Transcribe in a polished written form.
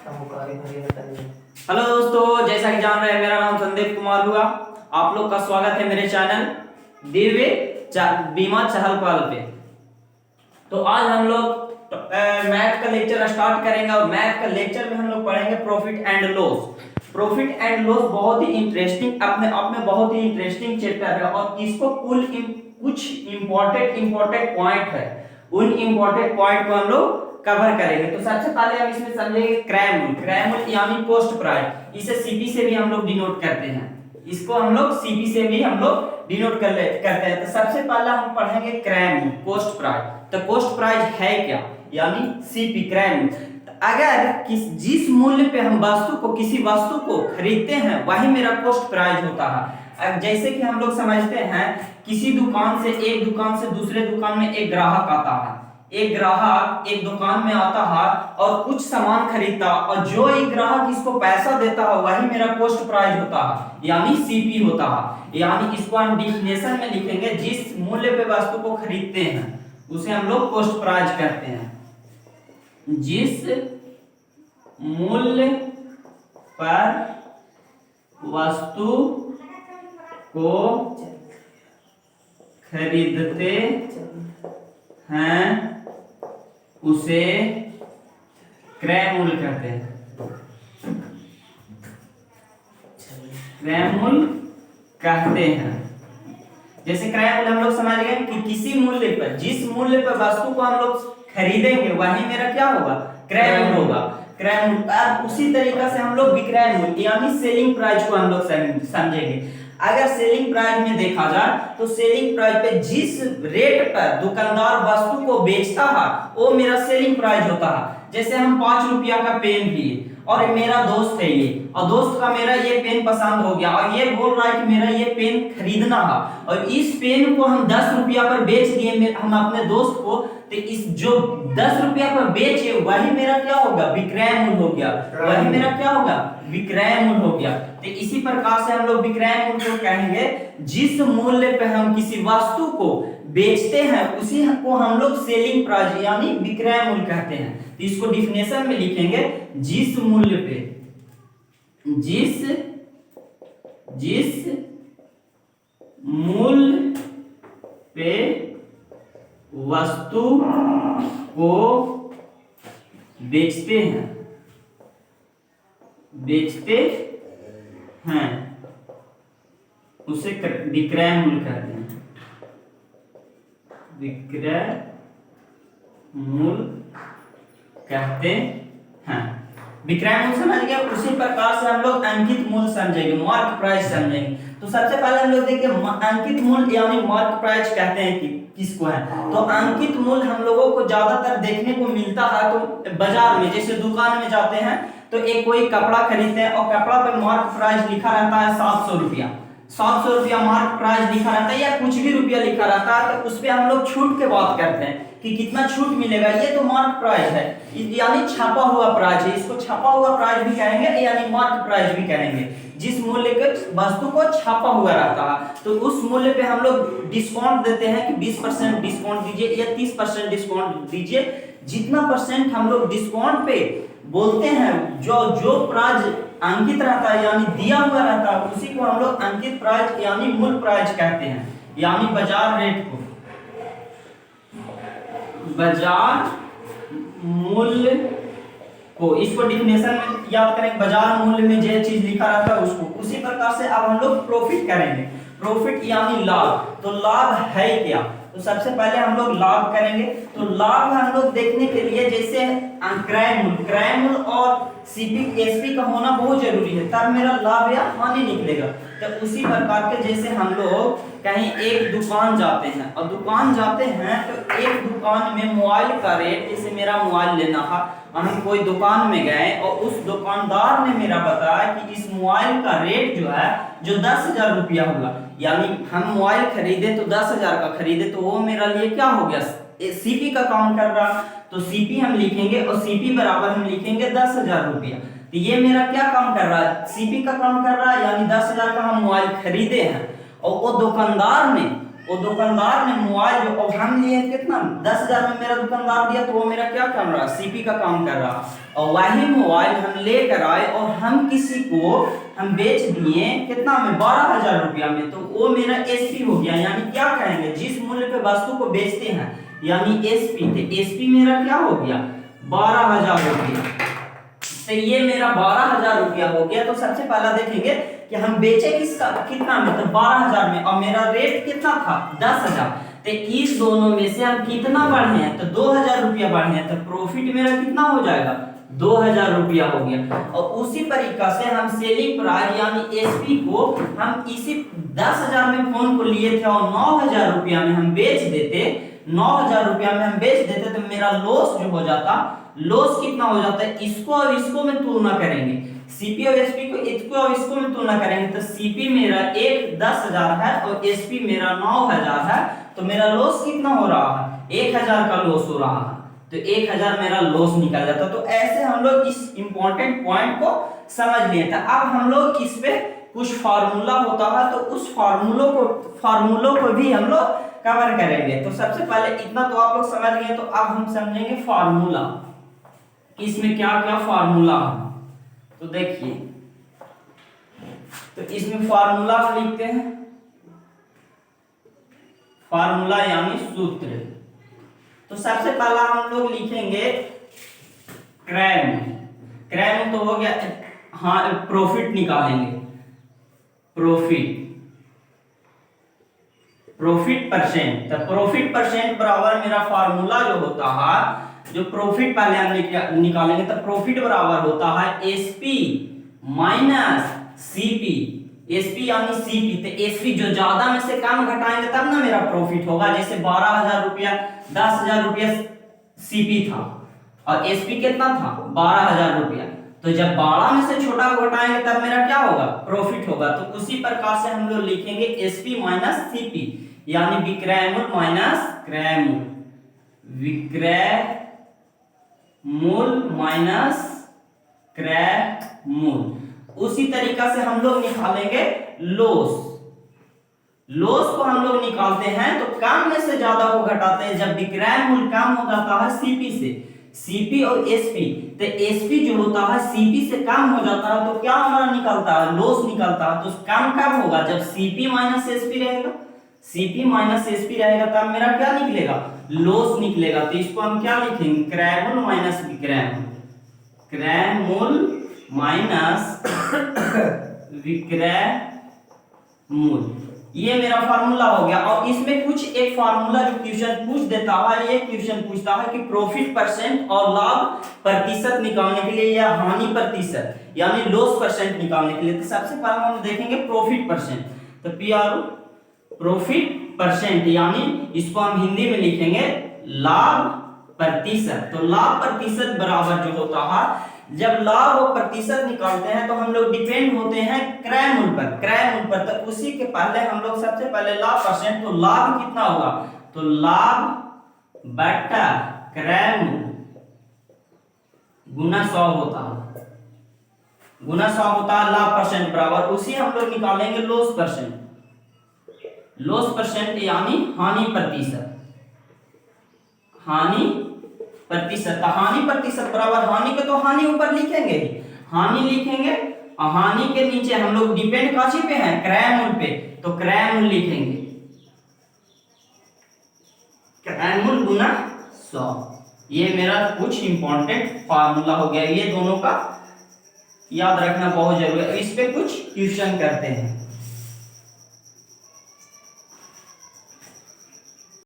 Hello दोस्तों, जैसा कि जान रहे हैं मेरा नाम संदीप कुमार हुआ। आप लोग का स्वागत है मेरे चैनल दिव्य बीमा चहल-पहल पे। तो आज हम लोग मैथ का लेक्चर स्टार्ट करेंगे और मैथ का लेक्चर में हम लोग पढ़ेंगे profit and loss. Profit and loss बहुत ही इंटरेस्टिंग, अपने आप में बहुत ही इंटरेस्टिंग चैप्टर है और इसको कुछ इंपॉर्टेंट पॉइंट है, उन इंपॉर्टेंट पॉइंट को हम लोग कवर करेंगे। तो सबसे पहले हम इसमें समझेंगे क्रय मूल्य यानी कॉस्ट प्राइस। इसे सीपी से भी हम लोग डिनोट करते हैं, इसको हम लोग सीपी से भी हम लोग डिनोट करते हैं। तो सबसे पहले हम पढ़ेंगे क्रय मूल्य कॉस्ट प्राइस। तो कॉस्ट प्राइस है क्या, यानी सीपी क्रय मूल्य। अगर जिस मूल्य पे हम किसी वस्तु को खरीदते हैं वही मेरा कॉस्ट प्राइस होता है। अब जैसे कि हम लोग समझते हैं, किसी दुकान से एक दुकान से दूसरे दुकान में एक ग्राहक आता है, एक ग्राहक एक दुकान में आता है और कुछ सामान खरीदता है और जो एक ग्राहक इसको पैसा देता है वही मेरा कॉस्ट प्राइस होता है, यानी सीपी होता है। यानी इसको हम डेफिनेशन में लिखेंगे, जिस मूल्य पे वस्तु को खरीदते हैं उसे हम लोग कॉस्ट प्राइस कहते हैं। जिस मूल्य पर वस्तु को खरीदते हैं उसे क्रय मूल्य कहते हैं। क्रय मूल्य कहते हैं। जैसे क्रय मूल्य हम लोग समझ गए कि किसी मूल्य पर, जिस मूल्य पर वस्तु को हम लोग खरीदेंगे वही मेरा क्या होगा, क्रय मूल्य होगा। क्रय मूल्य उसी तरीका से हम लोग विक्रय मूल्य यानी सेलिंग प्राइस को हम लोग समझेंगे। अगर सेलिंग प्राइस में देखा जाए तो सेलिंग प्राइस पे जिस रेट पर दुकानदार वस्तु को बेचता है वो मेरा सेलिंग प्राइस होता है। जैसे हम 5 रुपया का पेन लिए और मेरा दोस्त है ये, और दोस्त का मेरा ये पेन पसंद हो गया और ये बोल रहा है कि मेरा ये पेन खरीदना है, और इस पेन को हम 10 रुपया पर बेच दिए हम अपने दोस्त को। तो इस जो 10 रुपया पर बेचे वही मेरा क्या होगा, विक्रय मूल्य हो गया। वही मेरा क्या होगा, विक्रय मूल्य हो गया। तो इसी प्रकार से हम लोग विक्रय मूल्य को कहेंगे, जिस मूल्य पे हम किसी वस्तु को बेचते हैं उसी को हम लोग सेलिंग प्राइस यानी विक्रय मूल्य कहते हैं। तो इसको डिफिनेशन में लिखेंगे, जिस मूल्य पे जिस मूल्य पे वस्तु को बेचते हैं उसे विक्रय मूल्य कहते हैं। विक्रय मूल्य कहते हैं। विक्रय मूल्य समझ गए। उसी प्रकार से हम लोग अंकित मूल्य समझेंगे, मार्क प्राइस समझेंगे। तो सबसे पहले हम लोग देखिए, अंकित मूल्य यानी मार्क प्राइस कहते हैं कि किसको है। तो अंकित मूल्य हम लोगों को ज्यादातर देखने को मिलता है तो बाजार में, जैसे दुकान में जाते हैं तो एक कोई कपड़ा खरीदते हैं और कपड़ा पे मार्क प्राइस लिखा रहता है 700 रुपया। 700 रुपया मार्क प्राइस लिखा रहता है या कुछ भी रुपया लिखा रहता है, तो उस पे हम लोग छूट के बात करते हैं कि कितना छूट मिलेगा। ये तो मार्क प्राइस है, यानी छापा हुआ प्राइस है। इसको छापा हुआ प्राइस भी कहेंगे यानी मार्क प्राइस भी कहेंगे। जिस मूल्य के वस्तु को छापा हुआ रहता है तो उस मूल्य पे हम लोग डिस्काउंट देते हैं कि 20% डिस्काउंट दीजिए या 30% डिस्काउंट दीजिए। जितना परसेंट हम लोग डिस्काउंट पे बोलते हैं, जो प्राइस अंकित रहता है यानी दिया हुआ रहता है, उसी को हम लोग अंकित प्राइस यानी मूल प्राइस कहते हैं। यानी बाजार रेट को, बाजार मूल्य को, इसको डिफिनेशन में याद करें, बाजार मूल्य में जो चीज लिखा रहता है उसको। उसी प्रकार से अब हम लोग प्रॉफिट करेंगे। प्रॉफिट यानी लाभ। तो लाभ है क्या, तो सबसे पहले हम लोग लाभ करेंगे। तो लाभ हम लोग देखने के लिए जैसे क्रय मूल्य और सीपी एसपी का होना बहुत जरूरी है, तब मेरा लाभ या हानि निकलेगा। तो उसी प्रकार के जैसे हम लोग कहीं एक दुकान जाते हैं और दुकान जाते हैं तो एक दुकान में मोबाइल का रेट, जैसे मेरा मोबाइल लेना है और हम कोई दुकान में गए और उस दुकानदार ने मेरा बताया कि इस मोबाइल का रेट जो है जो 10,000 रुपया होगा, यानी हम मोबाइल खरीदे तो 10,000 का खरीदे, तो वो मेरा लिए क्या हो गया, सीपी का काम कर रहा। तो सीपी हम लिखेंगे और सीपी बराबर हम लिखेंगे 10,000 रुपया। तो ये मेरा क्या काम कर रहा है, सीपी का काम कर रहा है, यानी 10,000 का हम मोबाइल खरीदे हैं और वो दुकानदार ने वो दुकानदार ने मोबाइल जो और हम लिए कितना 10,000 में मेरा दुकानदार दिया, तो वो मेरा क्या कर रहा, सीपी का काम कर रहा। और वही मोबाइल हम लेकर आए और हम किसी को हम बेच दिए कितना में 12,000 रुपया में, तो वो मेरा एसपी हो गया। यानी क्या कहेंगे, जिस मूल्य पे वस्तु को बेचते हैं यानी एसपी, तो एसपी मेरा क्या हो गया 12,000 रुपया। तो ये मेरा 12,000 रुपया हो गया। तो सबसे पहला देखेंगे कि हम बेचे किसका कितना में, तो 12,000 में, और मेरा रेट कितना था 10,000। तो इस दोनों में से हम कितना बढ़े हैं, तो 2,000 रुपया बढ़े हैं, तो प्रॉफिट मेरा कितना हो जाएगा 2,000 रुपया हो गया। और उसी तरीका से हम सेलिंग प्राइस यानी एसपी को हम इसी 10,000 में फोन को लिए थे और 9,000 रुपया में हम बेच देते, 9,000 रुपया में हम बेच देते, तो मेरा लॉस जो हो जाता, लॉस कितना हो जाता है, इसको और इसको में तुलना करेंगे, सीपी और एसपी को इसको और इसको में तुलना करेंगे, तो सीपी मेरा 10,000 है और एसपी मेरा 9,000 है, तो मेरा लॉस कितना हो रहा है 1,000 का लॉस हो रहा है, तो 1,000 मेरा लॉस निकल जाता। तो ऐसे हम लोग इस इंपॉर्टेंट पॉइंट को समझ लिए थे। अब हम लोग इस पे कुछ फार्मूला होता है, तो उस फार्मूलों को भी हम लोग कवर करेंगे। तो सबसे पहले इतना तो आप लोग समझ गए, तो अब हम समझेंगे फार्मूला कि इसमें क्या क्या फार्मूला है। तो देखिए, तो इसमें फार्मूला लिखते हैं, फार्मूला यानी सूत्र। तो सबसे पहला हम लोग लिखेंगे क्रैम, क्रैम तो हो गया, हाँ प्रॉफिट निकालेंगे, प्रॉफिट परसेंट। तो प्रॉफिट परसेंट बराबर मेरा फार्मूला जो होता है, जो प्रॉफिट पहले हम निकालेंगे, तो प्रॉफिट बराबर होता है एसपी माइनस सीपी, एसपी यानी सीपी। तो एसपी जो ज्यादा में से कम घटाएंगे तब ना मेरा प्रॉफिट होगा। जैसे 12,000 रुपया 10,000 रुपया सीपी था और एसपी कितना था 12,000 रुपया, तो जब 12 में से छोटा घटाएंगे तब मेरा क्या होगा प्रॉफिट होगा। तो उसी प्रकार से हम लोग लिखेंगे एसपी माइनस सीपी, यानी विक्रय मूल्य माइनस क्रय मूल्य, विक्रय मूल्य माइनस क्रय मूल्य। उसी तरीका से हम लोग निकालेंगे लॉस, लॉस को हम लोग निकालते हैं तो कम में से ज्यादा को घटाते हैं। जब विक्रय मूल्य कम हो जाता है सीपी से, सीपी और एसपी, तो एसपी जो होता है सीपी से कम हो जाता है, तो क्या हमारा निकलता है लॉस निकलता है। तो कम कब होगा जब सीपी माइनस एसपी रहेगा, सीपी माइनस एसपी रहेगा, तब मेरा क्या निकलेगा लॉस निकलेगा। तो इसको हम क्या लिखेंगे क्रय मूल्य माइनस विक्रय मूल्य, क्रय मूल्य माइनस विक्रय मूल्य, ये मेरा फार्मूला हो गया। और इसमें कुछ एक फार्मूला जो क्वेश्चन पूछ देता है, ये क्वेश्चन पूछता है कि प्रॉफिट परसेंट और लाभ प्रतिशत निकालने के लिए या हानि प्रतिशत यानी लॉस परसेंट निकालने के लिए। तो सबसे पहले हम देखेंगे प्रॉफिट परसेंट। तो पीआर प्रॉफिट परसेंट यानी इसको हम हिंदी में लिखेंगे लाभ प्रतिशत। तो लाभ प्रतिशत बराबर जो होता है, जब लाभ और प्रतिशत निकालते हैं तो हम लोग डिपेंड होते हैं क्रय मूल्य पर, क्रय मूल्य पर। तो उसी के पहले हम लोग सबसे पहले लाभ परसेंट, तो लाभ कितना होगा, तो लाभ बटा क्रय मूल्य गुना 100 होता है, गुना 100 होता है लाभ परसेंट बराबर। उसी हम लोग निकालेंगे लॉस परसेंट, लॉस परसेंट यानी हानि प्रतिशत, हानि प्रतिशत। हानि प्रतिशत बराबर हानि के तो हानि ऊपर लिखेंगे ही, हानि लिखेंगे और हानि के नीचे हम लोग डिपेंड काची पे हैं क्रय मूल्य पे, तो क्रय मूल्य लिखेंगे क्रय मूल्य गुना 100। ये मेरा कुछ इंपॉर्टेंट फार्मूला हो गया, ये दोनों का याद रखना बहुत जरूरी है। इस पे कुछ क्वेश्चन करते हैं।